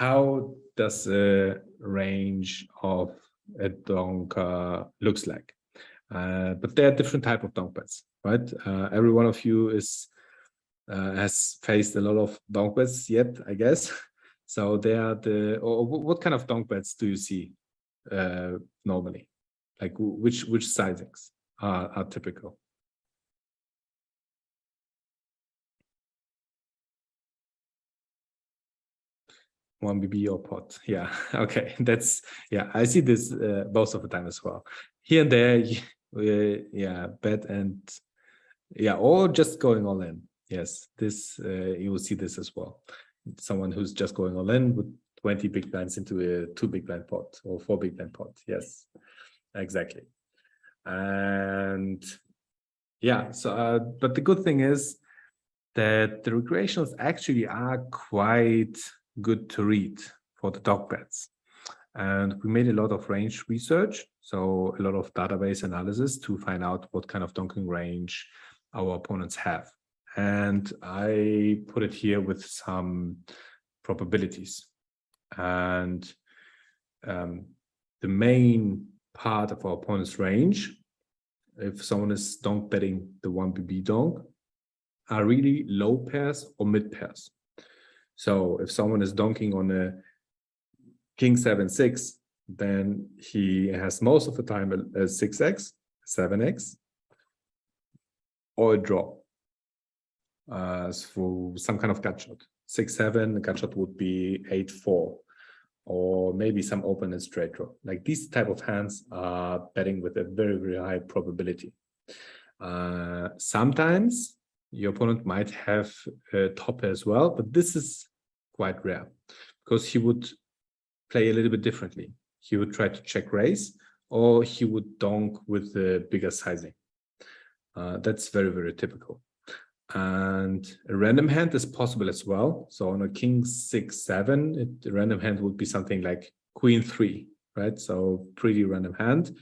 how does a range of a donk looks like? But there are different type of donk bets, right? Every one of you has faced a lot of donk bets yet, I guess. So they are what kind of donk bets do you see normally? Like which sizings are typical? 1 BB or pot. Yeah. Okay. That's, yeah, I see this most of the time as well. Here and there, yeah, bet and yeah, or just going all in. Yes, this you will see this as well. Someone who's just going all in with 20 big blinds into a 2 big blind pot or 4 big blind pot. Yes, exactly. And yeah, so but the good thing is that the recreationals actually are quite good to read for the dog bets. And we made a lot of range research, so a lot of database analysis to find out what kind of donking range our opponents have. And I put it here with some probabilities. And the main part of our opponent's range, if someone is donk betting the 1 BB donk, are really low pairs or mid pairs. So if someone is donking on a King 7-6, then he has most of the time a 6x, 7x, or a draw for some kind of gut shot. 6-7, the gut shot would be 8-4, or maybe some open and straight draw. Like these type of hands are betting with a very, very high probability. Sometimes your opponent might have a top pair as well, but this is quite rare because he would play a little bit differently. He would try to check raise, or he would donk with the bigger sizing. That's very, very typical. And a random hand is possible as well. So on a King 6-7, a random hand would be something like Queen 3, right? So pretty random hand.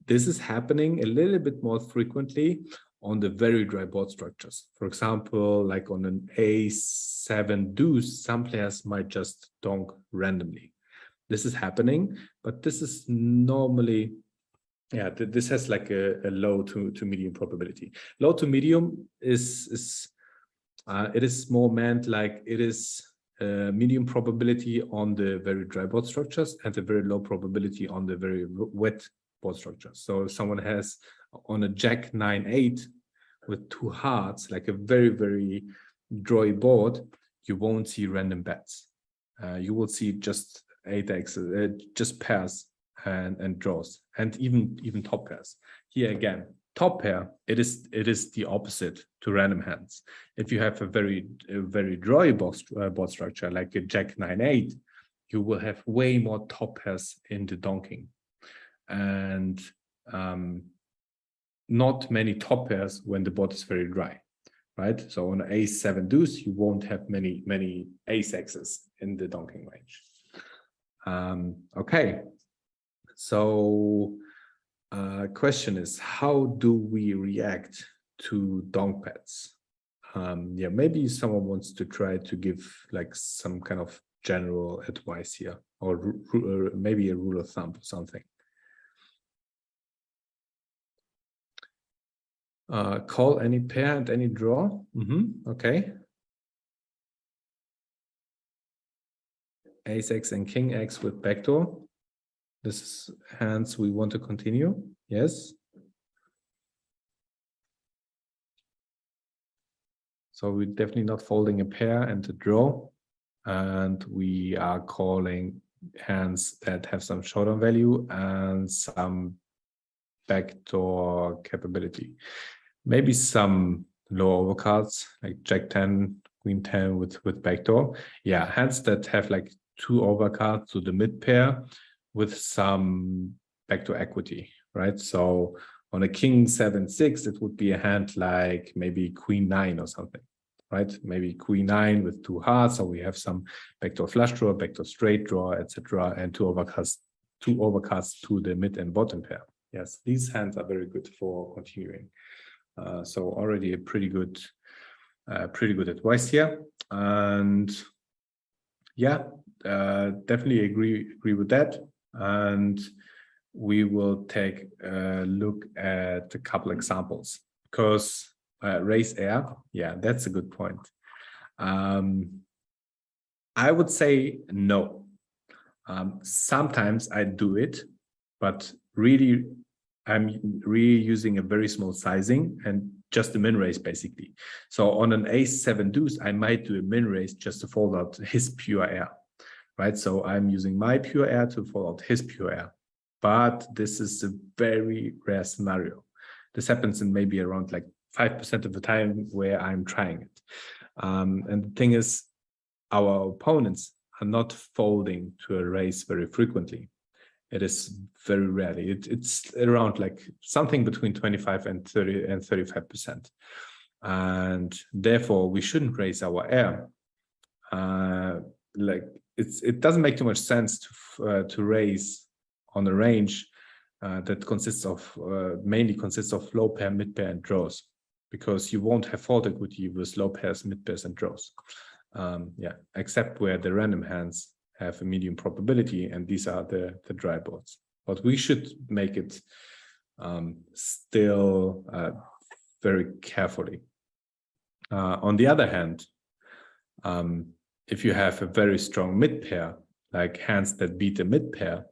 This is happening a little bit more frequently on the very dry board structures. For example, like on an A7 deuce, some players might just donk randomly. This is happening, but this is normally, yeah, this has like a low to medium probability. Low to medium is it is more meant like it is medium probability on the very dry board structures and a very low probability on the very wet board structures. So if someone has on a Jack 9-8 with 2 hearts, like a very, very dry board, you won't see random bets. You will see just 8x, just pairs and draws, and even top pairs. Here again, top pair, it is the opposite to random hands. If you have a very dry board structure like a Jack 9-8, you will have way more top pairs in the donking, and not many top pairs when the board is very dry, right? So on an A7 deuce, you won't have many ace-x's in the donking range. Okay, so question is, how do we react to donk bets? Yeah, maybe someone wants to try to give like some kind of general advice here, or maybe a rule of thumb or something. Call any pair and any draw. Okay. Ace-X and King-X with backdoor. This is hands we want to continue. Yes. So we're definitely not folding a pair and a draw. And we are calling hands that have some showdown value and some backdoor capability. Maybe some low overcards like Jack 10, Queen 10 with backdoor. Yeah, hands that have like 2 overcards to the mid pair with some backdoor equity, right? So on a King 7-6, it would be a hand like maybe Queen 9 or something, right? Maybe Queen 9 with 2 hearts, so we have some backdoor flush draw, backdoor straight draw, etc., and 2 overcards to the mid and bottom pair. Yes, these hands are very good for continuing. So already a pretty good advice here. And Yeah, definitely agree with that. And we will take a look at a couple examples because raise air, yeah, that's a good point. I would say no. Sometimes I do it, but really, I'm really using a very small sizing and just a min raise basically. So on an ace-7 deuce, I might do a min raise just to fold out his pure air, right? So I'm using my pure air to fold out his pure air. But this is a very rare scenario. This happens in maybe around like 5% of the time where I'm trying it. And the thing is, our opponents are not folding to a raise very frequently. It is very rarely. It's around like something between 25 and 30 and 35%. And therefore, we shouldn't raise our air. Like it doesn't make too much sense to raise on a range that consists of mainly consists of low pair, mid pair, and draws, because you won't have fold equity with low pairs, mid pairs, and draws. Yeah, except where the random hands have a medium probability, and these are the dry boards. But we should make it still very carefully. On the other hand, if you have a very strong mid pair, like hands that beat a mid pair,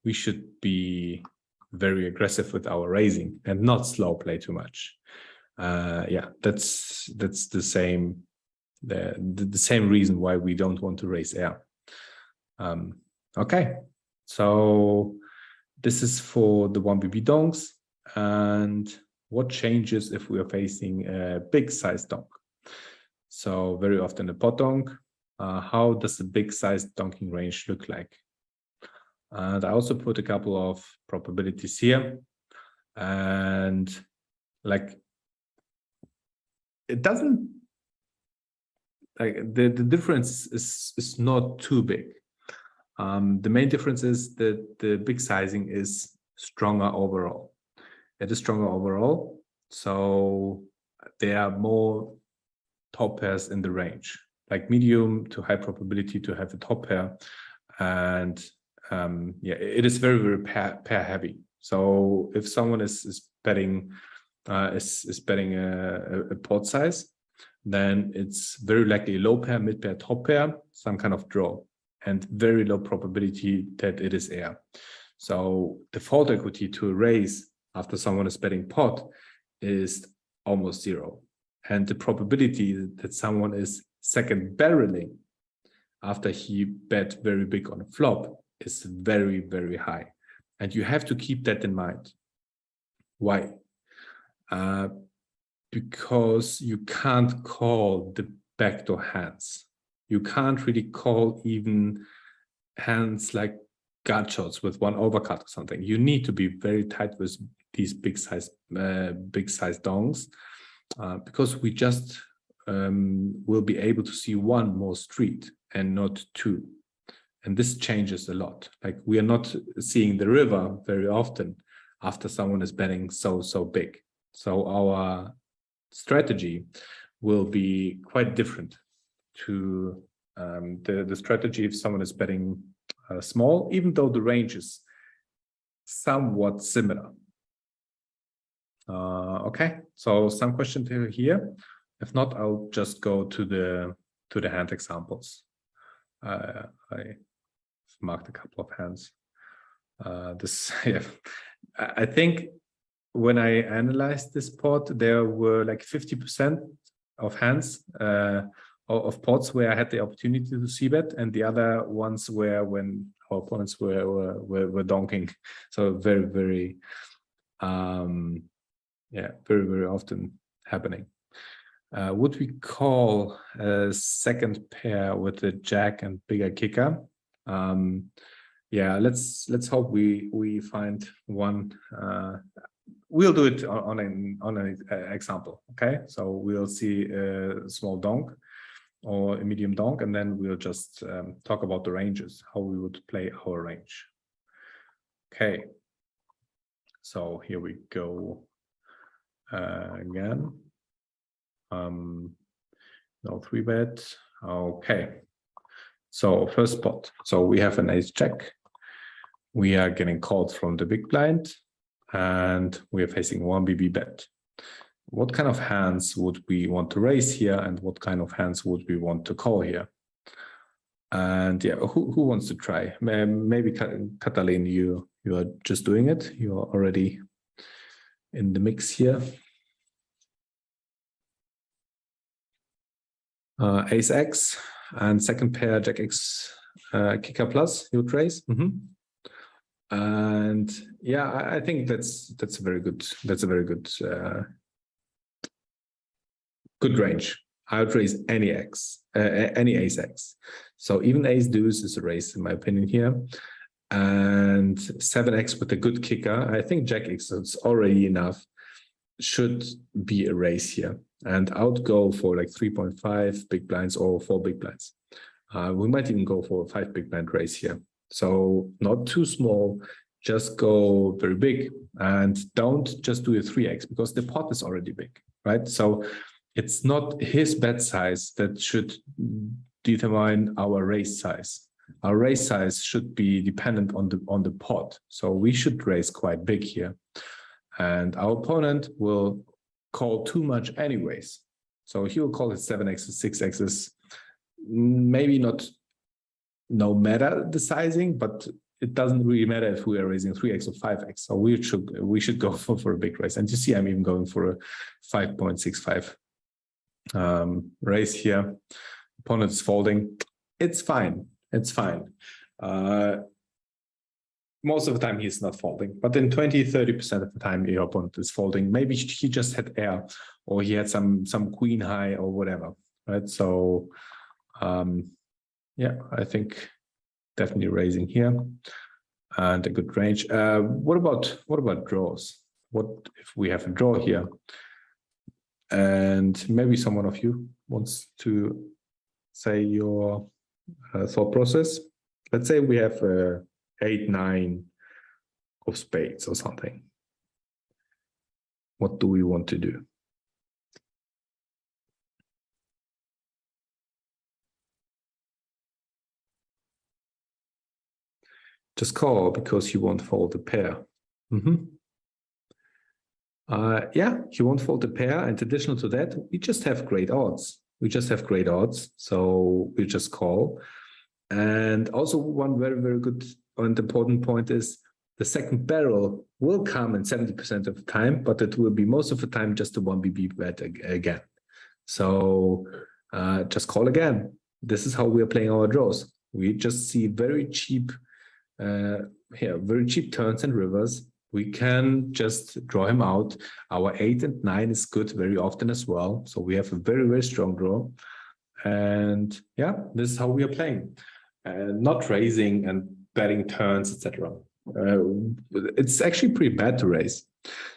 we should be very aggressive with our raising and not slow play too much. Yeah, that's the same the same reason why we don't want to raise air. Okay, so this is for the 1BB donks. And what changes if we are facing a big size donk? So very often a pot donk. How does the big size donking range look like? And I also put a couple of probabilities here. And like, it doesn't, like the difference is not too big. The main difference is that the big sizing is stronger overall. It is stronger overall, so there are more top pairs in the range, like medium to high probability to have a top pair, and yeah, it is very pair heavy. So if someone is betting betting a pot size, then it's very likely low pair, mid pair, top pair, some kind of draw, and very low probability that it is air. So the fold equity to a raise after someone is betting pot is almost zero. And the probability that someone is second barreling after he bet very big on a flop is very high. And you have to keep that in mind. Why? Because you can't call the backdoor hands. You can't really call even hands like gut shots with one overcut or something. You need to be very tight with these big size donks, because we just will be able to see one more street and not two. And this changes a lot. Like, we are not seeing the river very often after someone is betting so big. So our strategy will be quite different to the strategy if someone is betting small, even though the range is somewhat similar. Okay, so some questions here. If not, I'll just go to the hand examples. I marked a couple of hands. Yeah, I think when I analyzed this pot, there were like 50% of hands of pots where I had the opportunity to see bet, and the other ones were when our opponents were donking. So very yeah, very often happening. Would we call a second pair with a jack and bigger kicker? Yeah, let's hope we find one. We'll do it on an example. Okay, so we'll see a small donk or a medium donk, and then we'll just talk about the ranges, how we would play our range. Okay, so here we go again. No 3-bet. Okay, So first spot. So we have an ace jack. We are getting called from the big blind, and we are facing 1BB bet. What kind of hands would we want to raise here, and what kind of hands would we want to call here? And yeah, who wants to try? Maybe Katalin, you are just doing it. You are already in the mix here. Ace X and second pair Jack X kicker plus you would raise. And yeah, I think that's a very good good range. I would raise any X, any Ace X. So even Ace Deuce is a raise in my opinion here. And 7X with a good kicker. I think Jack X is already enough. Should be a raise here. And I would go for like 3.5 big blinds or 4 big blinds. We might even go for a 5 big blind raise here. So not too small, just go very big, and don't just do a 3X because the pot is already big, right? So it's not his bet size that should determine our raise size. Our raise size should be dependent on the pot. So we should raise quite big here. And our opponent will call too much anyways. So he will call it 7X's, 6X's, maybe not no matter the sizing, but it doesn't really matter if we are raising 3X or 5X. So we should go for a big raise. And you see, I'm even going for a 5.65 raise here. Opponent is folding. It's fine. It's fine. Most of the time he's not folding, but then 20-30% of the time your opponent is folding. Maybe he just had air, or he had some queen high or whatever, right? So yeah, I think definitely raising here and a good range. What about draws? What if we have a draw here? And maybe someone of you wants to say your thought process. Let's say we have 8-9 of spades or something. What do we want to do? Just call because you won't fold the pair. Yeah, you won't fold the pair. And additional to that, we just have great odds. So we just call. And also one very, very good and important point is the second barrel will come in 70% of the time, but it will be most of the time just a 1BB bet again. So just call again. This is how we are playing our draws. We just see very cheap very cheap turns and rivers. We can just draw him out. Our 8 and 9 is good very often as well. So we have a very, very strong draw. And yeah, this is how we are playing. Not raising and betting turns, etc. It's actually pretty bad to raise.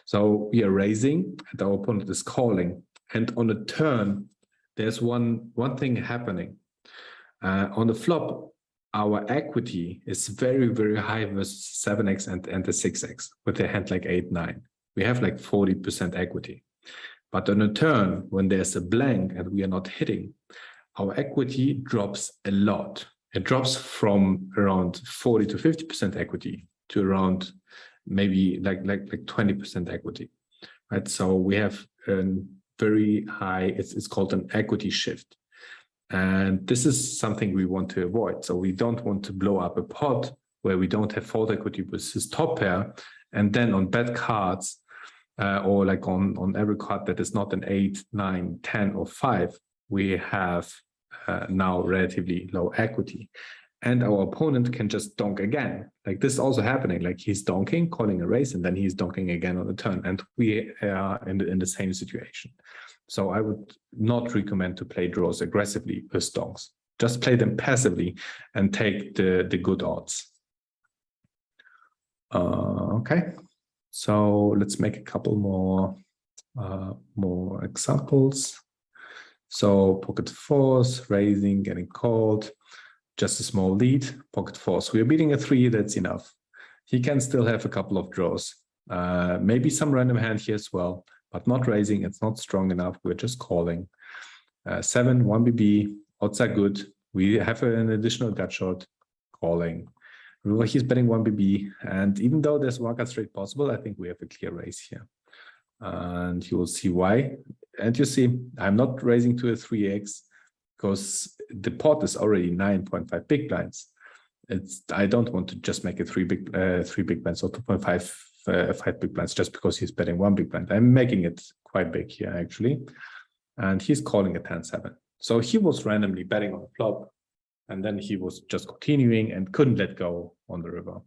So we are raising and our opponent is calling. And on the turn, there's one thing happening. On the flop, our equity is very, very high versus 7X and the 6X with a hand like 8-9. We have like 40% equity. But on a turn, when there's a blank and we are not hitting, our equity drops a lot. It drops from around 40 to 50% equity to around maybe like 20% equity, right? So we have a very high, it's called an equity shift. And this is something we want to avoid. So we don't want to blow up a pot where we don't have fold equity with his top pair. And then on bad cards, or like on every card that is not an 8, 9, 10, or 5, we have now relatively low equity. And our opponent can just donk again. Like this is also happening. Like he's donking, calling a raise, and then he's donking again on the turn. And we are in the same situation. So I would not recommend to play draws aggressively with donks. Just play them passively and take the good odds. Okay, so let's make a couple more examples. So pocket fours, raising, getting called, just a small lead, pocket fours. We are beating a 3, that's enough. He can still have a couple of draws. Maybe some random hand here as well, but not raising, it's not strong enough. We're just calling. 7, 1BB, odds are good. We have an additional gut shot, calling. Remember, he's betting 1BB, and even though there's one-cut straight possible, I think we have a clear raise here. And you will see why. And you see, I'm not raising to a 3x because the pot is already 9.5 big blinds. I don't want to just make it three big blinds or 2.5 5 big blinds just because he's betting one big blind. I'm making it quite big here actually, and he's calling a 10-7. So he was randomly betting on the flop, and then he was just continuing and couldn't let go on the river.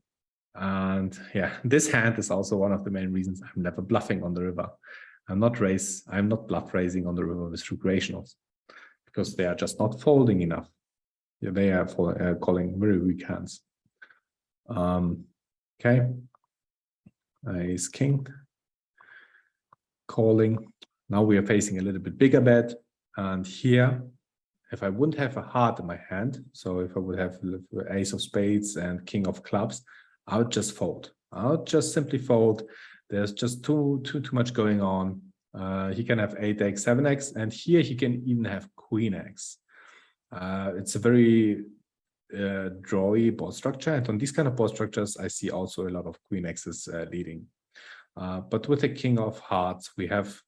And yeah, this hand is also one of the main reasons I'm never bluffing on the river. I'm not bluff raising on the river with recreationals because they are just not folding enough. Yeah, they are calling very weak hands. Okay, ace king, calling. Now we are facing a little bit bigger bet, and here, if I wouldn't have a heart in my hand, so if I would have ace of spades and king of clubs, I would just fold. I would just simply fold. There's just too much going on. He can have 8x, 7x, and here he can even have queen x. It's a very drawy board structure, and on these kind of board structures, I see also a lot of queen x's leading. But with a king of hearts, we have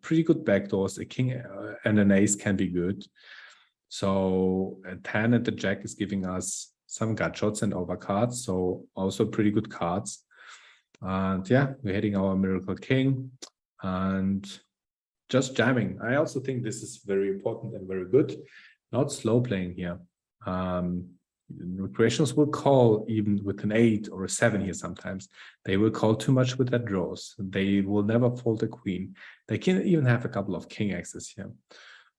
pretty good backdoors. A king and an ace can be good. So a 10 and the jack is giving us some gut shots and overcards, so also pretty good cards. And yeah, we're hitting our miracle king and just jamming. I also think this is very important and very good. Not slow playing here. Recreationals will call even with an 8 or a 7 here sometimes. They will call too much with their draws. They will never fold a queen. They can even have a couple of king x's here.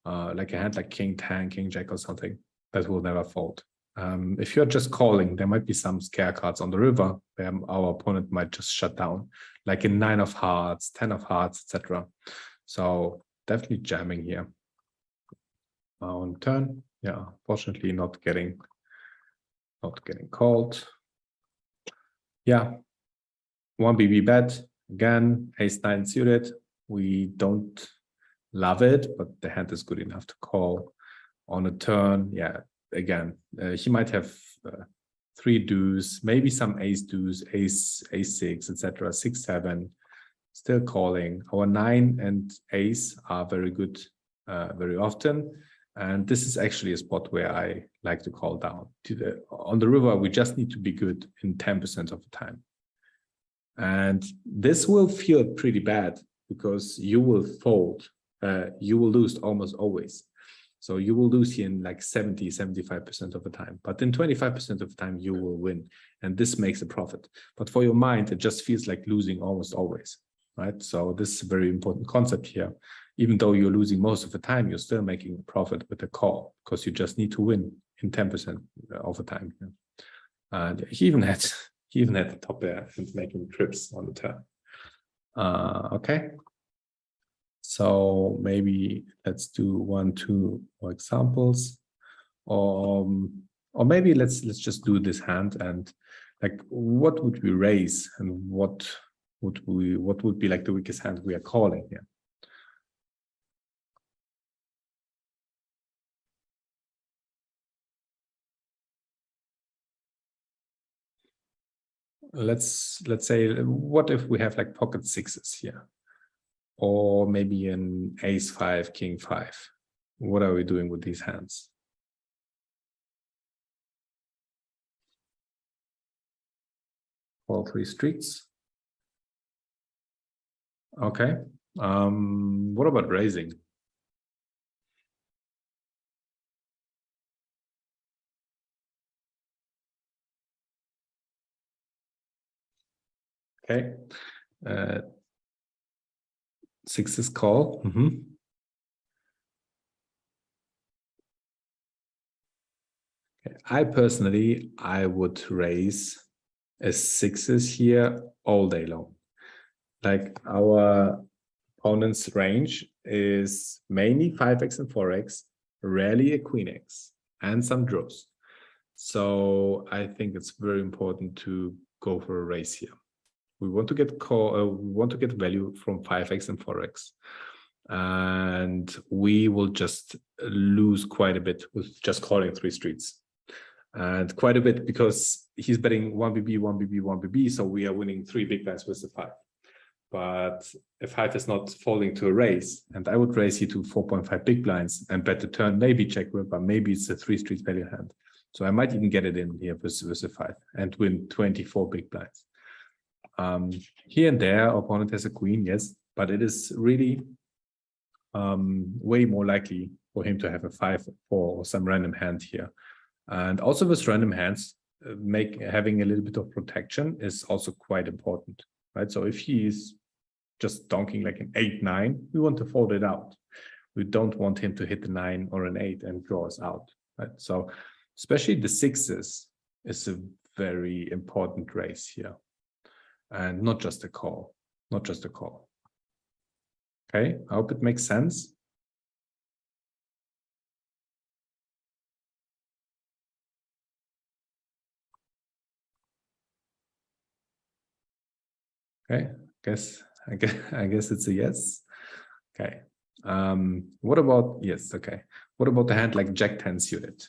Like a hand like king 10, king jack or something that will never fold. If you're just calling, there might be some scare cards on the river where our opponent might just shut down, like a 9 of hearts, 10 of hearts, etc. So definitely jamming here. On turn, yeah, fortunately not getting called. Yeah, 1BB bet again, ace 9 suited. We don't love it, but the hand is good enough to call. On a turn, yeah, again, he might have 3 deuce, maybe some ace deuce, ace 6, etc. 6, 7, still calling. Our 9 and ace are very good very often. And this is actually a spot where I like to call down. On the river, we just need to be good in 10% of the time. And this will feel pretty bad because you will fold. You will lose almost always. So you will lose here in like 70, 75% of the time. But in 25% of the time, you will win. And this makes a profit. But for your mind, it just feels like losing almost always, right? So this is a very important concept here. Even though you're losing most of the time, you're still making a profit with a call because you just need to win in 10% of the time. And he even had the top there and making trips on the turn. Okay. So maybe let's do 1, 2 more examples, or maybe let's just do this hand and like what would we raise and what would be like the weakest hand we are calling here. Let's say, what if we have like pocket 6s here, or maybe an ace 5, king 5? What are we doing with these hands? All 3 streets. Okay. What about raising? Okay. 6s call. Okay. I would raise a 6s here all day long. Like our opponent's range is mainly 5x and 4x, rarely a queen x, and some draws. So I think it's very important to go for a raise here. We want to get value from 5x and 4x. and we will just lose quite a bit with just calling 3 streets. And quite a bit because he's betting 1BB, 1BB, 1BB, so we are winning 3 big blinds with the 5. But if 5 is not folding to a raise, and I would raise here to 4.5 big blinds and bet the turn, maybe check river, maybe it's a 3 streets value hand. So I might even get it in here with a 5 and win 24 big blinds. Here and there, opponent has a queen, yes, but it is really way more likely for him to have a 5, 4, or some random hand here. And also with random hands, having a little bit of protection is also quite important, right? So if he is just donking like an 8, 9, we want to fold it out. We don't want him to hit a 9 or an 8 and draw us out, right? So especially the 6s is a very important raise here, and not just a call, not just a call. Okay, I hope it makes sense. Okay, I guess it's a yes. Okay. What about, yes, okay. What about the hand like Jack 10 suited?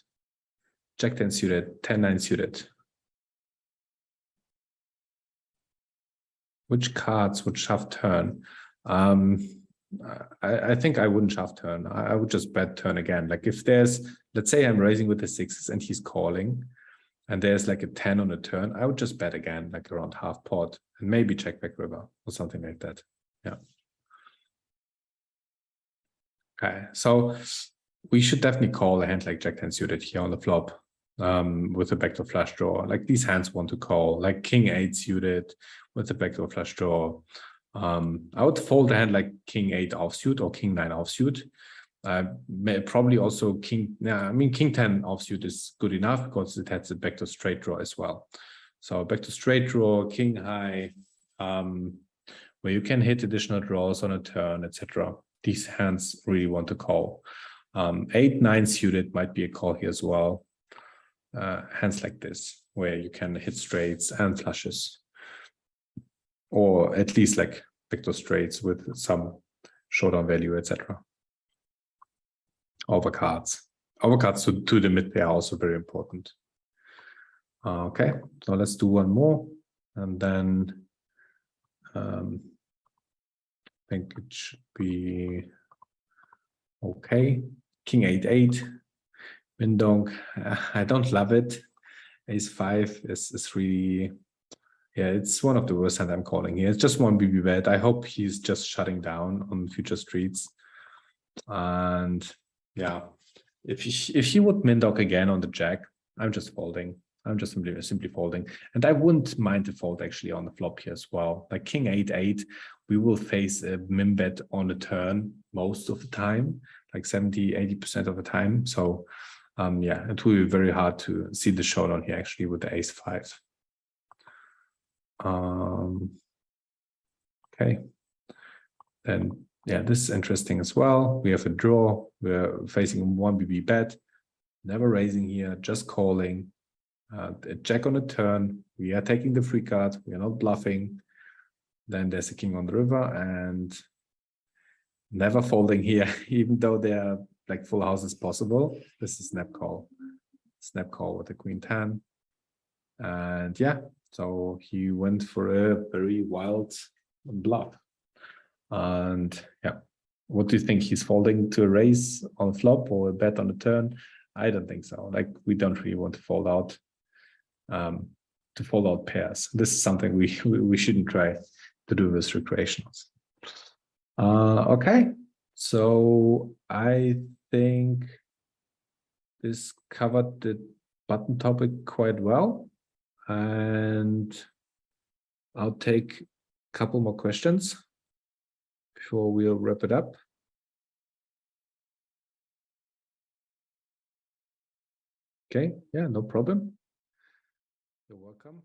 Jack 10 suited, 10 9 suited. Which cards would shove turn? I think I wouldn't shove turn. I would just bet turn again. Like if there's, let's say I'm raising with the 6s and he's calling, and there's like a 10 on a turn, I would just bet again, like around half pot, and maybe check back river or something like that. Yeah. Okay, so we should definitely call a hand like Jack 10 suited here on the flop with a backdoor flush draw. Like these hands want to call, like King 8 suited with a backdoor flush draw. I would fold a hand like King 8 offsuit or King 9 offsuit. Probably also King 10 offsuit is good enough because it has a backdoor straight draw as well. So backdoor straight draw, King high, where you can hit additional draws on a turn, etc. These hands really want to call. 8, 9 suited might be a call here as well. Hands like this, where you can hit straights and flushes, or at least like backdoor straights with some showdown value, etc. Overcards to the mid pair are also very important. Okay, so let's do one more, and then I think it should be okay. King 8 8, min donk. I don't love it. Ace 5 is really, yeah, it's one of the worst hands I'm calling here. It's just 1BB bet. I hope he's just shutting down on future streets. And yeah, if he would min donk again on the jack, I'm just folding. I'm just simply folding. And I wouldn't mind the fold actually on the flop here as well. Like King 8 8, we will face a min bet on the turn most of the time, like 70-80% of the time. So yeah, it will be very hard to see the showdown here actually with the Ace 5. Okay, then yeah, this is interesting as well. We have a draw. We're facing 1BB bet, never raising here, just calling. A jack on a turn. We are taking the free card. We are not bluffing. Then there's a king on the river and never folding here, even though they are like full houses possible. This is snap call with the queen 10. And yeah, so he went for a very wild bluff. And yeah, what do you think? He's folding to a raise on flop or a bet on the turn? I don't think so. Like we don't really want to fold out pairs. This is something we shouldn't try to do with recreationals. Okay, so I think this covered the button topic quite well, and I'll take a couple more questions before we'll wrap it up. Okay, yeah, no problem. You're welcome.